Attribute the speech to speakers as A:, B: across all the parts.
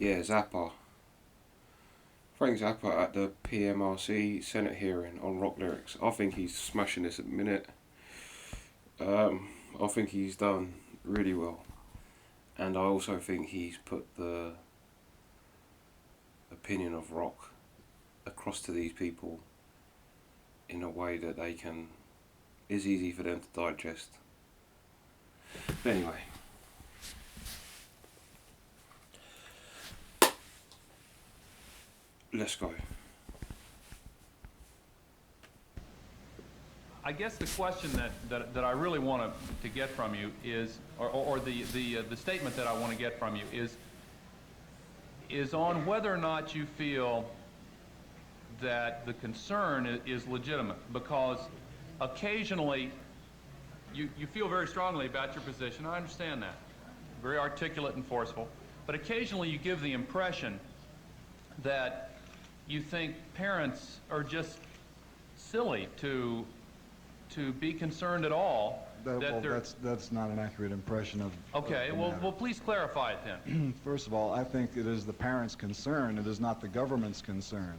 A: Yeah, Zappa. Frank Zappa at the PMRC Senate hearing on rock lyrics. I think he's smashing this at the minute. I think he's done really well. And I also think he's put the opinion of rock across to these people in a way that is easy for them to digest. But anyway, let's go.
B: I guess the question that I really want to get from you is, or the statement that I want to get from you is on whether or not you feel that the concern is legitimate, because occasionally you feel very strongly about your position. I understand that. Very articulate and forceful. But occasionally you give the impression that you think parents are just silly to be concerned at all.
C: That's not an accurate impression of.
B: Okay, well, please clarify it then.
C: First of all, I think it is the parents' concern. It is not the government's concern.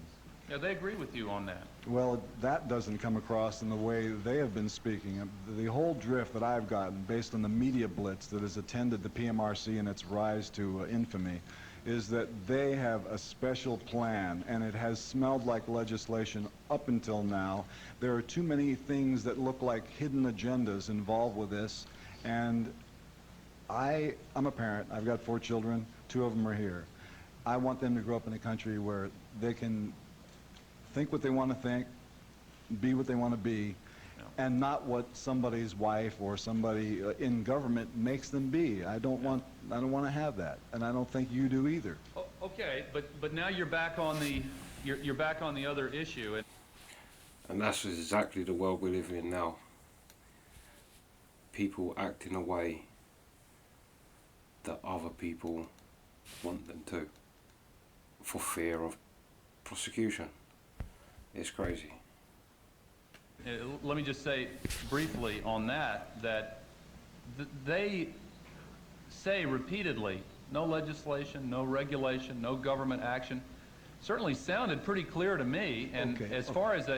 B: Yeah, they agree with you on that.
C: Well, that doesn't come across in the way they have been speaking. The whole drift that I've gotten, based on the media blitz that has attended the PMRC and its rise to infamy, is that they have a special plan, and it has smelled like legislation up until now. There are too many things that look like hidden agendas involved with this, and I'm a parent. I've got 4 children. 2 of them are here. I want them to grow up in a country where they can think what they want to think, be what they want to be, and not what somebody's wife or somebody in government makes them be. I don't want to have that, and I don't think you do either.
B: Okay, but now you're back on the other issue,
A: And that's exactly the world we live in now. People act in a way that other people want them to, for fear of prosecution. It's crazy.
B: Let me just say briefly on that they say repeatedly, no legislation, no regulation, no government action. Certainly sounded pretty clear to me. And
C: Okay.
B: as far as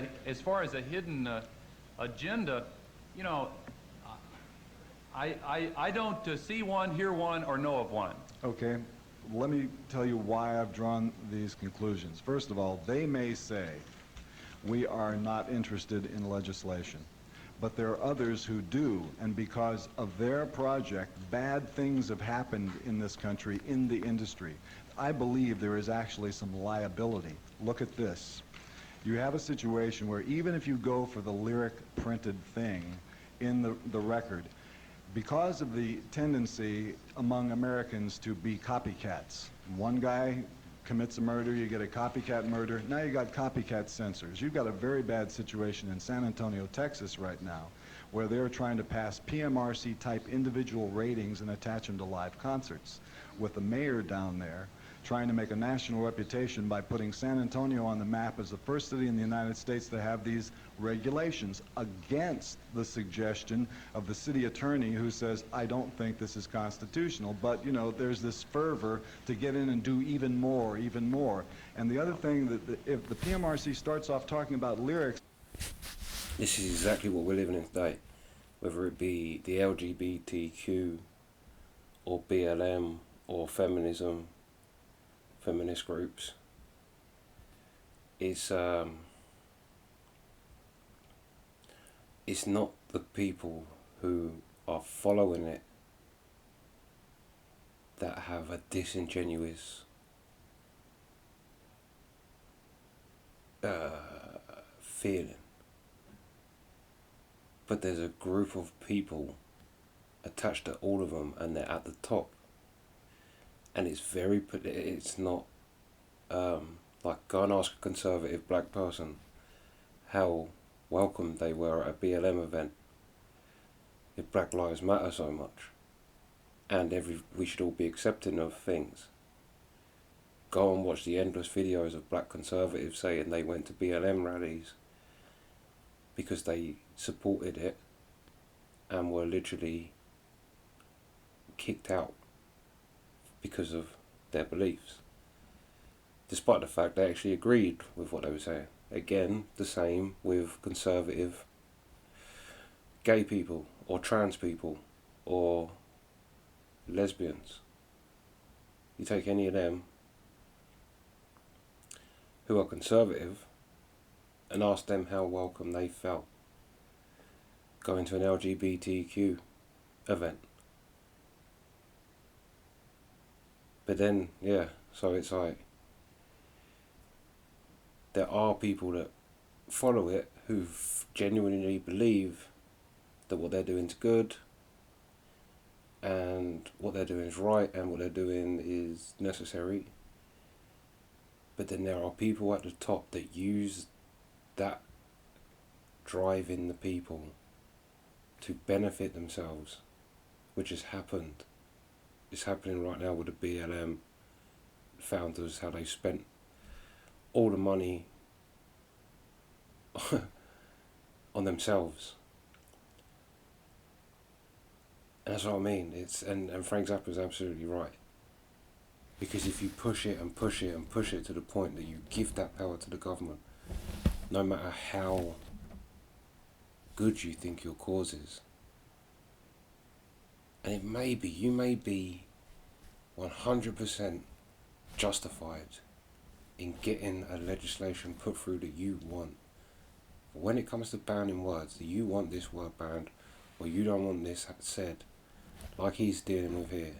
B: a hidden agenda, you know, I don't see one, hear one, or know of one.
C: Okay, let me tell you why I've drawn these conclusions. First of all, they may say we are not interested in legislation, but there are others who do, and because of their project, bad things have happened in this country, in the industry. I believe there is actually some liability. Look at this. You have a situation where even if you go for the lyric printed thing in the record, because of the tendency among Americans to be copycats. One guy commits a murder, you get a copycat murder. Now you got copycat censors. You've got a very bad situation in San Antonio, Texas right now, where they're trying to pass PMRC type individual ratings and attach them to live concerts, with the mayor down there trying to make a national reputation by putting San Antonio on the map as the first city in the United States to have these regulations, against the suggestion of the city attorney who says, I don't think this is constitutional. But, you know, there's this fervor to get in and do even more, even more. And the other thing, that if the PMRC starts off talking about lyrics...
A: This is exactly what we're living in today. Whether it be the LGBTQ or BLM or feminism, feminist groups, it's not the people who are following it that have a disingenuous feeling, but there's a group of people attached to all of them, and they're at the top. And it's not, like, go and ask a conservative black person how welcome they were at a BLM event if Black Lives Matter so much, and we should all be accepting of things. Go and watch the endless videos of black conservatives saying they went to BLM rallies because they supported it and were literally kicked out because of their beliefs. despite the fact they actually agreed with what they were saying. Again, the same with conservative gay people or trans people or lesbians. You take any of them who are conservative and ask them how welcome they felt going to an LGBTQ event. But then, yeah, so it's like, there are people that follow it who genuinely believe that what they're doing is good and what they're doing is right and what they're doing is necessary. But then there are people at the top that use that drive in the people to benefit themselves, which has happened. It's happening right now with the BLM founders, how they spent all the money on themselves. And that's what I mean. And Frank Zappa is absolutely right. Because if you push it and push it and push it to the point that you give that power to the government, no matter how good you think your cause is, and you may be 100% justified in getting a legislation put through that you want. But when it comes to banning words, that you want this word banned, or you don't want this said, like he's dealing with here,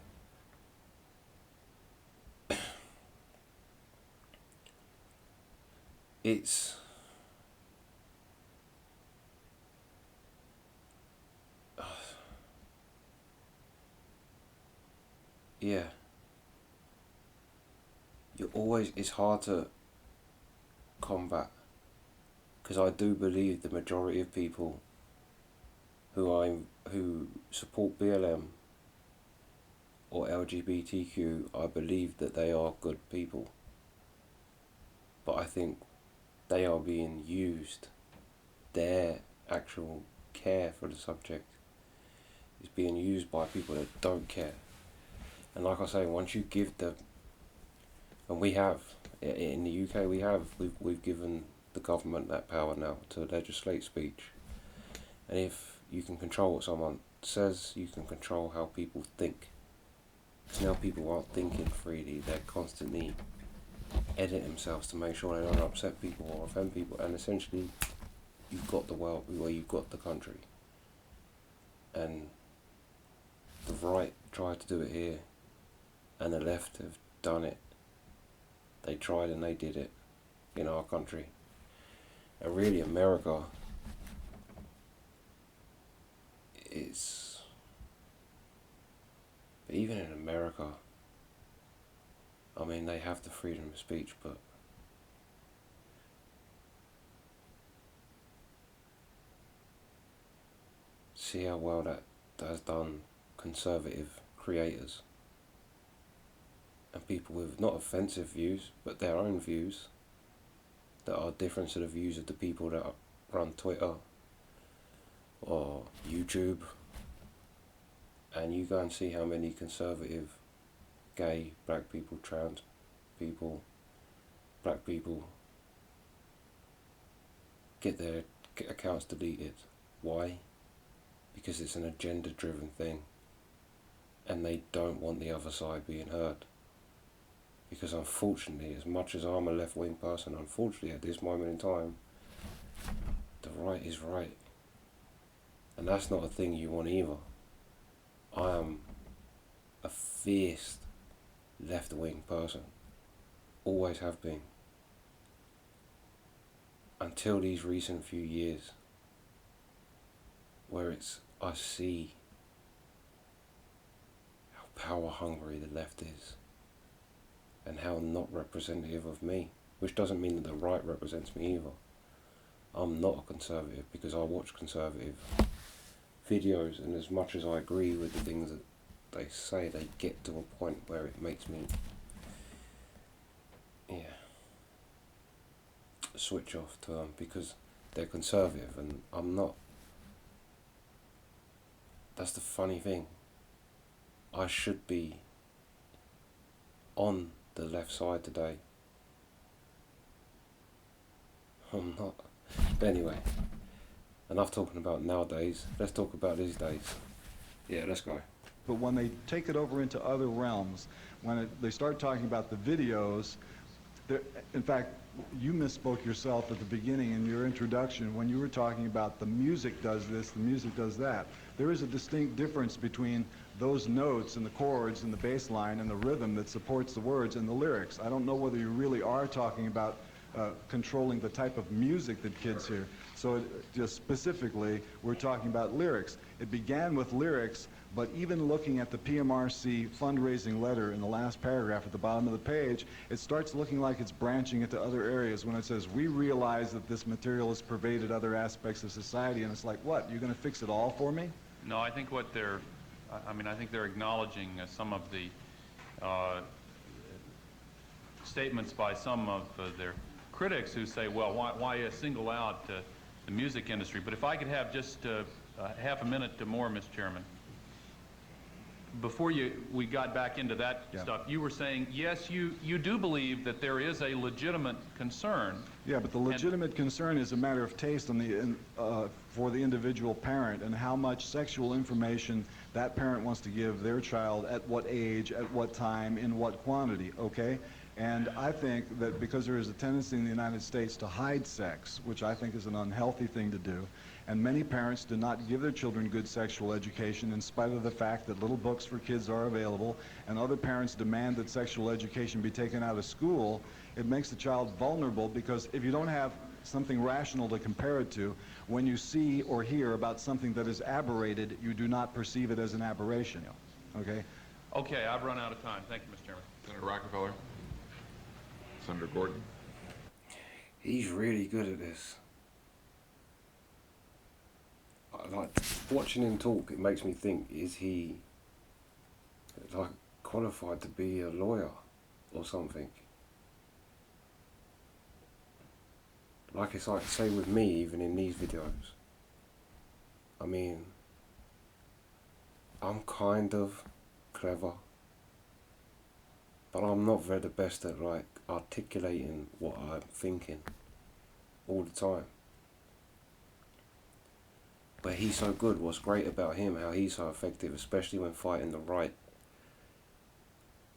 A: it's yeah, it's hard to combat, because I do believe the majority of people who support BLM or LGBTQ, I believe that they are good people, but I think they are being used. Their actual care for the subject is being used by people that don't care. And like I say, once you give and we have in the UK, we've given the government that power now to legislate speech. And if you can control what someone says, you can control how people think. Because now people aren't thinking freely; they're constantly edit themselves to make sure they don't upset people or offend people, and essentially you've got the world where you've got the country. And the right tried to do it here, and the left have done it. They tried and they did it in our country. And really America is, even in America, I mean, they have the freedom of speech, but see how well that has done conservative creators and people with not offensive views, but their own views that are different to the views of the people that run Twitter or YouTube. And you go and see how many conservative, gay, black people, trans people, black people get their accounts deleted. Why? Because it's an agenda-driven thing, and they don't want the other side being heard. Because unfortunately, as much as I'm a left-wing person, unfortunately at this moment in time, the right is right. And that's not a thing you want either. I am a fierce left-wing person. Always have been. Until these recent few years, where I see how power hungry the left is and how not representative of me, which doesn't mean that the right represents me either. I'm not a conservative because I watch conservative videos, and as much as I agree with the things that they say, they get to a point where it makes me switch off to them because they're conservative and I'm not. That's the funny thing. I should be on the left side today, I'm not. But anyway, enough talking about nowadays. Let's talk about these days. Yeah, let's go.
C: But when they take it over into other realms, when they start talking about the videos, in fact, you misspoke yourself at the beginning in your introduction when you were talking about the music does this, the music does that. There is a distinct difference between those notes and the chords and the bass line and the rhythm that supports the words and the lyrics. I don't know whether you really are talking about controlling the type of music that kids hear. So just specifically, we're talking about lyrics. It began with lyrics, but even looking at the PMRC fundraising letter in the last paragraph at the bottom of the page, it starts looking like it's branching into other areas when it says, we realize that this material has pervaded other aspects of society, and it's like, what, you're going to fix it all for me?
B: No, I think what they're, I think they're acknowledging some of the statements by some of their critics who say, well, why single out the music industry? But if I could have just half a minute more, Mr. Chairman. Before we got back into that stuff, you were saying, yes, you do believe that there is a legitimate concern.
C: Yeah, but the legitimate concern is a matter of taste on for the individual parent and how much sexual information that parent wants to give their child at what age, at what time, in what quantity, okay? And I think that because there is a tendency in the United States to hide sex, which I think is an unhealthy thing to do, and many parents do not give their children good sexual education in spite of the fact that little books for kids are available, and other parents demand that sexual education be taken out of school, it makes the child vulnerable, because if you don't have something rational to compare it to, when you see or hear about something that is aberrated, you do not perceive it as an aberration, okay?
B: Okay, I've run out of time. Thank you, Mr. Chairman.
D: Senator Rockefeller. Senator Gordon.
A: He's really good at this. Like, watching him talk, it makes me think, is he like qualified to be a lawyer or something? Like, it's like, say with me, even in these videos, I mean, I'm kind of clever, but I'm not very the best at like articulating what I'm thinking all the time. But he's so good. What's great about him, how he's so effective, especially when fighting the right,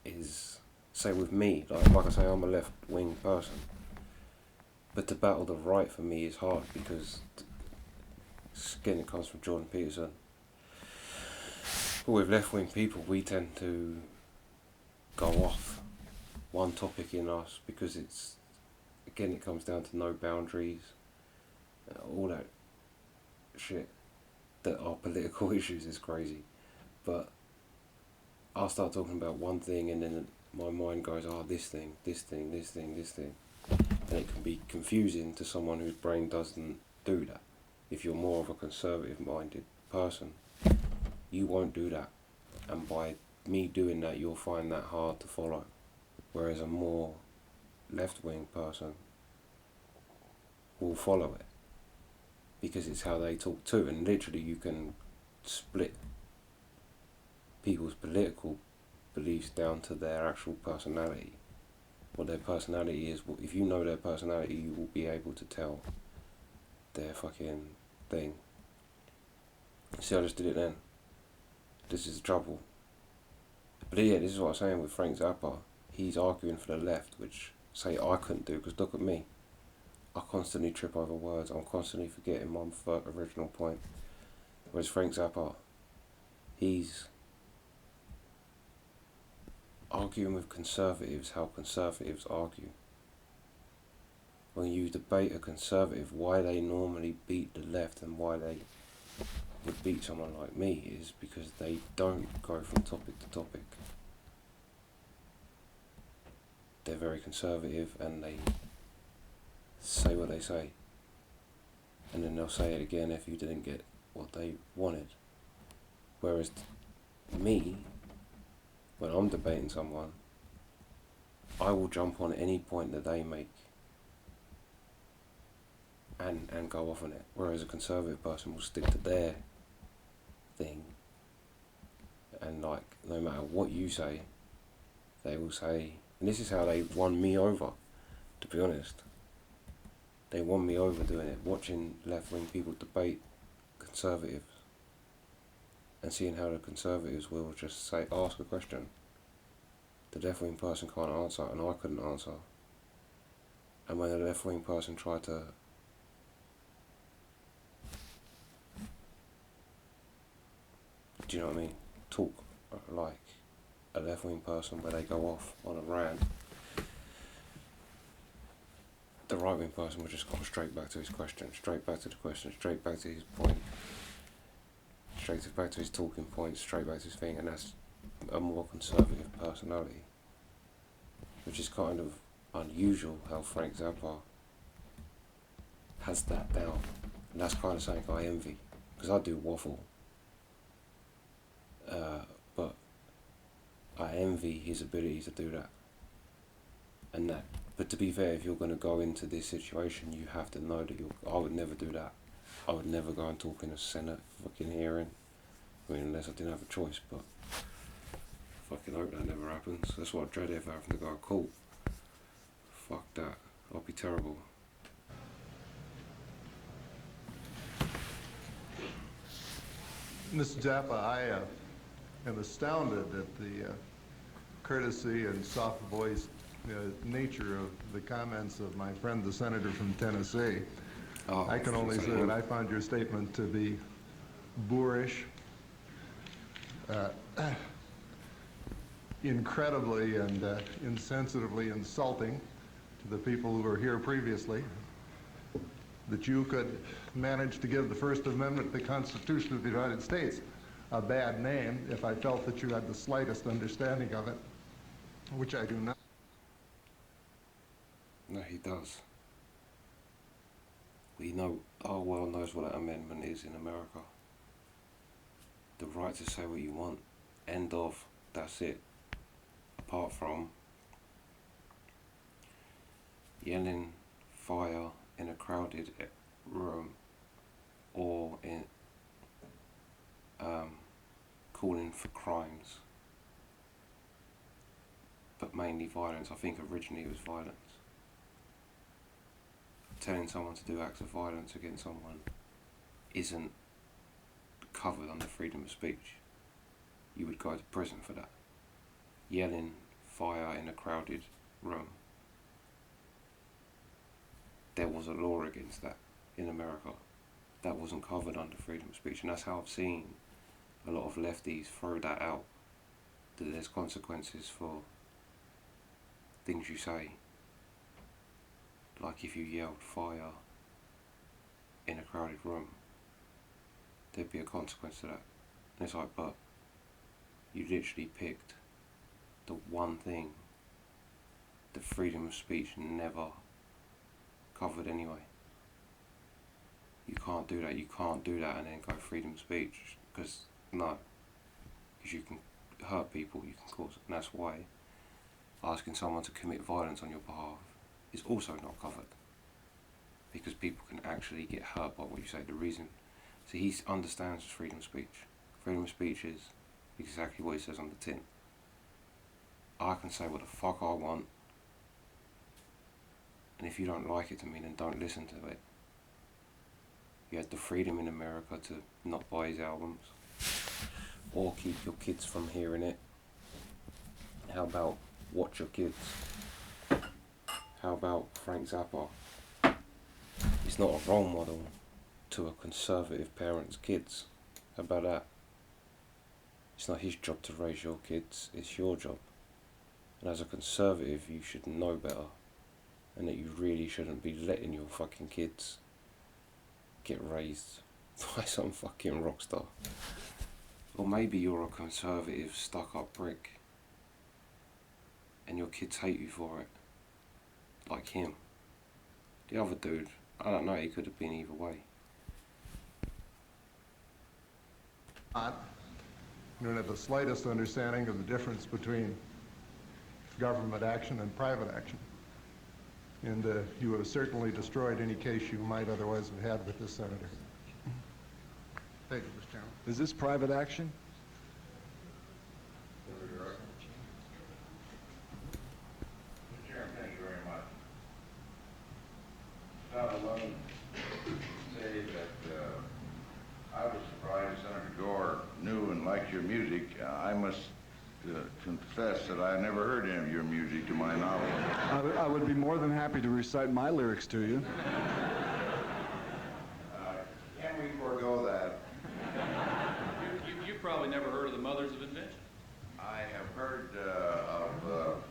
A: is, say with me, like I say, I'm a left-wing person, but to battle the right for me is hard, because again, it comes from Jordan Peterson. But with left-wing people, we tend to go off one topic in us, because it's, again, it comes down to no boundaries, all that shit that are political issues is crazy. But I'll start talking about one thing, and then my mind goes, oh, this thing, this thing, this thing, this thing. And it can be confusing to someone whose brain doesn't do that. If you're more of a conservative-minded person, you won't do that. And by me doing that, you'll find that hard to follow. Whereas a more left-wing person will follow it, because it's how they talk too. And literally you can split people's political beliefs down to their actual personality. What their personality is, if you know their personality, you will be able to tell their fucking thing. See, I just did it then. This is the trouble. But yeah, this is what I'm saying with Frank Zappa. He's arguing for the left, which, say, I couldn't do, because look at me. I constantly trip over words. I'm constantly forgetting my original point. Whereas Frank Zappa, he's arguing with conservatives how conservatives argue. When you debate a conservative, why they normally beat the left and why they would beat someone like me is because they don't go from topic to topic. They're very conservative and they say what they say, and then they'll say it again if you didn't get what they wanted. Whereas me, when I'm debating someone, I will jump on any point that they make and go off on it. Whereas a conservative person will stick to their thing, and like, no matter what you say, they will say, and this is how they won me over, to be honest. They won me over doing it, watching left-wing people debate conservatives and seeing how the conservatives will just say, ask a question. The left-wing person can't answer, and I couldn't answer. And when the left-wing person tried to do you know what I mean, talk like a left-wing person where they go off on a rant, the right-wing person would just go straight back to his question, straight back to the question, straight back to his point, straight back to his talking points, straight back to his thing, and that's a more conservative personality, which is kind of unusual how Frank Zappa has that down. And that's kind of something I envy, because I do waffle. But I envy his ability to do that. And that. But to be fair, if you're going to go into this situation, you have to know that I would never do that. I would never go and talk in a Senate fucking hearing. I mean, unless I didn't have a choice, but I fucking hope that never happens. That's what I dread if I have to go to court. Fuck that. I'll be terrible.
E: Mr. Zappa, I am astounded at the courtesy and soft-voiced nature of the comments of my friend, the senator from Tennessee.
A: Oh,
E: I can only say that I found your statement to be boorish, incredibly and insensitively insulting to the people who were here previously, that you could manage to give the First Amendment to the Constitution of the United States a bad name if I felt that you had the slightest understanding of it, which I do not.
A: No, he does. We know, our world knows what that amendment is in America. The right to say what you want. End of. That's it. Apart from yelling fire in a crowded room or in calling for crimes, but mainly violence. I think originally it was violence. Telling someone to do acts of violence against someone isn't covered under freedom of speech. You would go to prison for that. Yelling fire in a crowded room, there was a law against that in America. That wasn't covered under freedom of speech, and that's how I've seen a lot of lefties throw that out, that there's consequences for things you say. Like if you yelled fire in a crowded room, there'd be a consequence to that. And it's like, but you literally picked the one thing that freedom of speech never covered anyway. You can't do that. You can't do that and then go freedom of speech, because no, because you can hurt people, you can cause, and that's why asking someone to commit violence on your behalf is also not covered, because people can actually get hurt by what you say. The reason, so he understands freedom of speech. Freedom of speech is exactly what it says on the tin. I can say what the fuck I want, and if you don't like it to me, then don't listen to it. You had the freedom in America to not buy his albums, or keep your kids from hearing it. How about watch your kids? How about Frank Zappa? He's not a role model to a conservative parent's kids. How about that? It's not his job to raise your kids, it's your job. And as a conservative, you should know better. And that you really shouldn't be letting your fucking kids get raised by some fucking rock star. Or maybe you're a conservative stuck-up prick and your kids hate you for it, like him. The other dude, I don't know, he could have been either way.
E: You don't have the slightest understanding of the difference between government action and private action. And you have certainly destroyed any case you might otherwise have had with this senator. Thank you, Mr. Chairman.
C: Is this private action?
F: Mr. Chairman, thank you very much. confess that I never heard any of your music to my knowledge.
C: I would be more than happy to recite my lyrics to you.
F: Can we forego that?
B: You probably never heard of the Mothers of Invention.
F: I have heard of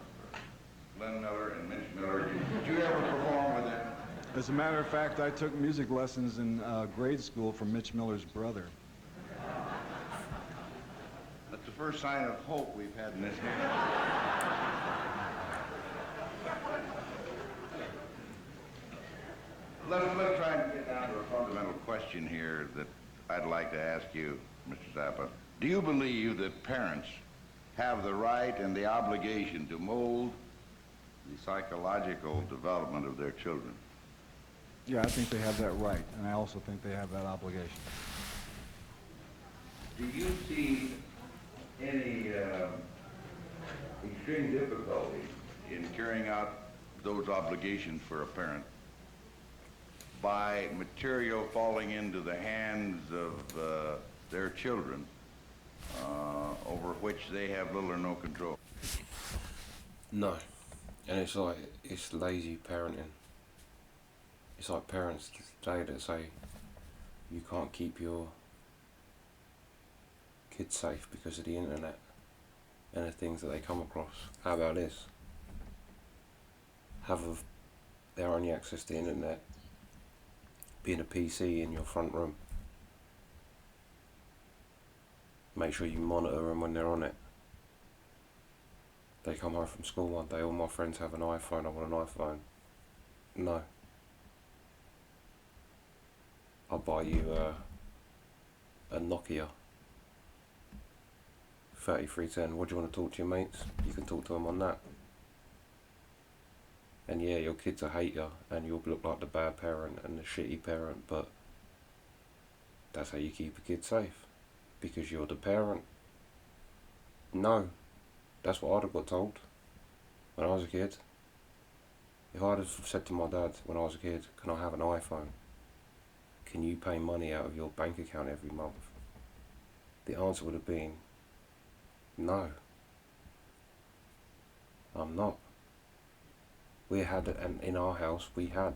F: Glenn Miller and Mitch Miller. Did you ever perform with them?
C: As a matter of fact, I took music lessons in grade school from Mitch Miller's brother.
F: That's the first sign of hope we've had in this meeting. Let's try and get down to a fundamental question here that I'd like to ask you, Mr. Zappa. Do you believe that parents have the right and the obligation to mold the psychological development of their children?
C: Yeah, I think they have that right, and I also think they have that obligation.
F: Do you see any extreme difficulty in carrying out those obligations for a parent by material falling into the hands of their children over which they have little or no control?
A: No. And it's like, it's lazy parenting. It's like parents today that say you can't keep your kids safe because of the internet and the things that they come across. How about this? Have their only access to the internet being a PC in your front room. Make sure you monitor them when they're on it. They come home from school one day, all my friends have an iPhone, I want an iPhone. No. I'll buy you a Nokia 3310. What do you want to talk to your mates? You can talk to them on that. And yeah, your kids will hate you and you'll look like the bad parent and the shitty parent, but that's how you keep a kid safe. Because you're the parent. No. That's what I'd have got told when I was a kid. If I'd have said to my dad when I was a kid, can I have an iPhone? Can you pay money out of your bank account every month? The answer would have been, no. I'm not. We had, and in our house, we had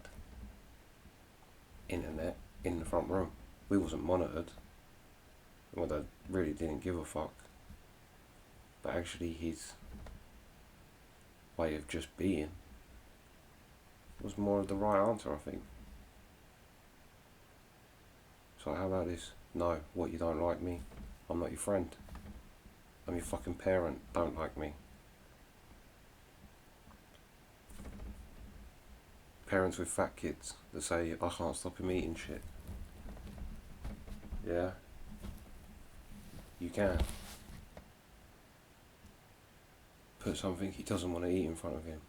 A: internet in the front room. We wasn't monitored. Well, they really didn't give a fuck. But actually his way of just being was more of the right answer, I think. So how about this? No, what, you don't like me? I'm not your friend. I'm your fucking parent, don't like me. Parents with fat kids that say, I can't stop him eating shit. Yeah? You can. Put something he doesn't want to eat in front of him.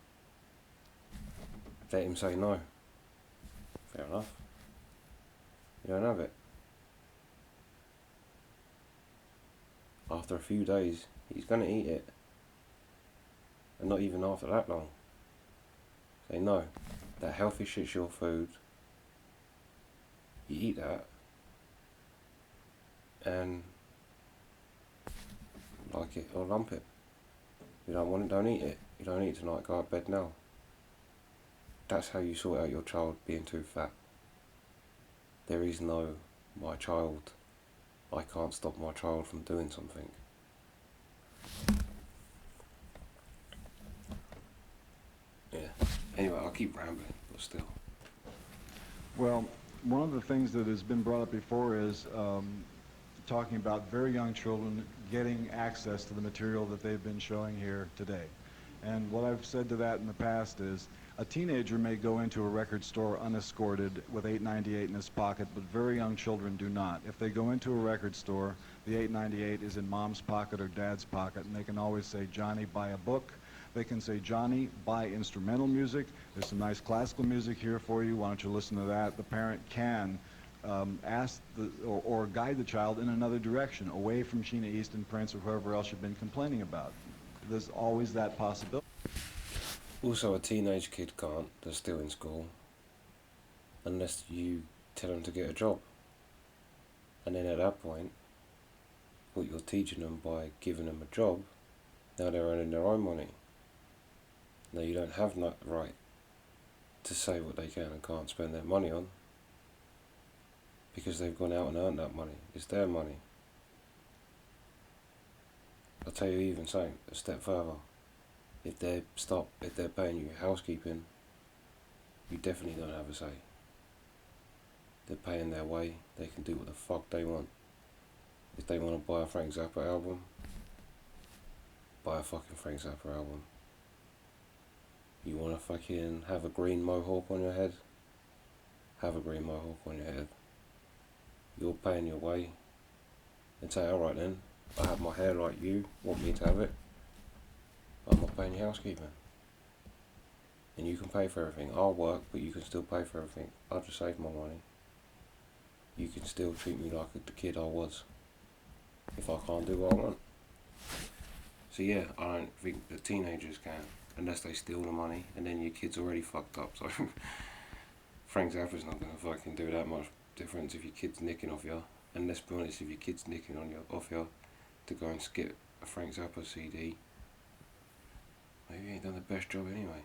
A: Let him say no. Fair enough. You don't have it. After a few days, he's going to eat it. And not even after that long. Say no. That healthy shit's your food. You eat that. And like it or lump it. You don't want it, don't eat it. You don't eat it tonight, go to bed now. That's how you sort out your child being too fat. There is no, my child, I can't stop my child from doing something. Yeah. Anyway, I'll keep rambling, but still.
C: Well, one of the things that has been brought up before is talking about very young children getting access to the material that they've been showing here today. And what I've said to that in the past is a teenager may go into a record store unescorted with $8.98 in his pocket, but very young children do not. If they go into a record store, the $8.98 is in mom's pocket or dad's pocket, and they can always say, Johnny, buy a book. They can say, Johnny, buy instrumental music. There's some nice classical music here for you. Why don't you listen to that? The parent can ask or guide the child in another direction, away from Sheena Easton, Prince, or whoever else you've been complaining about. There's always that possibility.
A: Also, a teenage kid can't, they're still in school, unless you tell them to get a job. And then at that point, what you're teaching them by giving them a job Now they're earning their own money. Now you don't have that right to say what they can and can't spend their money on, because they've gone out and earned that money. It's their money. I'll tell you even something, a step further. If they're paying you housekeeping, you definitely don't have a say. They're paying their way, they can do what the fuck they want. If they want to buy a Frank Zappa album, buy a fucking Frank Zappa album. You want to fucking have a green mohawk on your head? Have a green mohawk on your head. You're paying your way. And say, alright then, I have my hair like you, want me to have it? I'm not paying your housekeeping. And you can pay for everything. I'll work, but you can still pay for everything. I'll just save my money. You can still treat me like the kid I was, if I can't do what I want. So yeah, I don't think the teenagers can, unless they steal the money, and then your kid's already fucked up. So Frank Zappa's not gonna fucking do that much difference if your kid's nicking off you. And let's be honest, if your kid's nicking off you to go and skip a Frank Zappa CD, maybe you ain't done the best job anyway.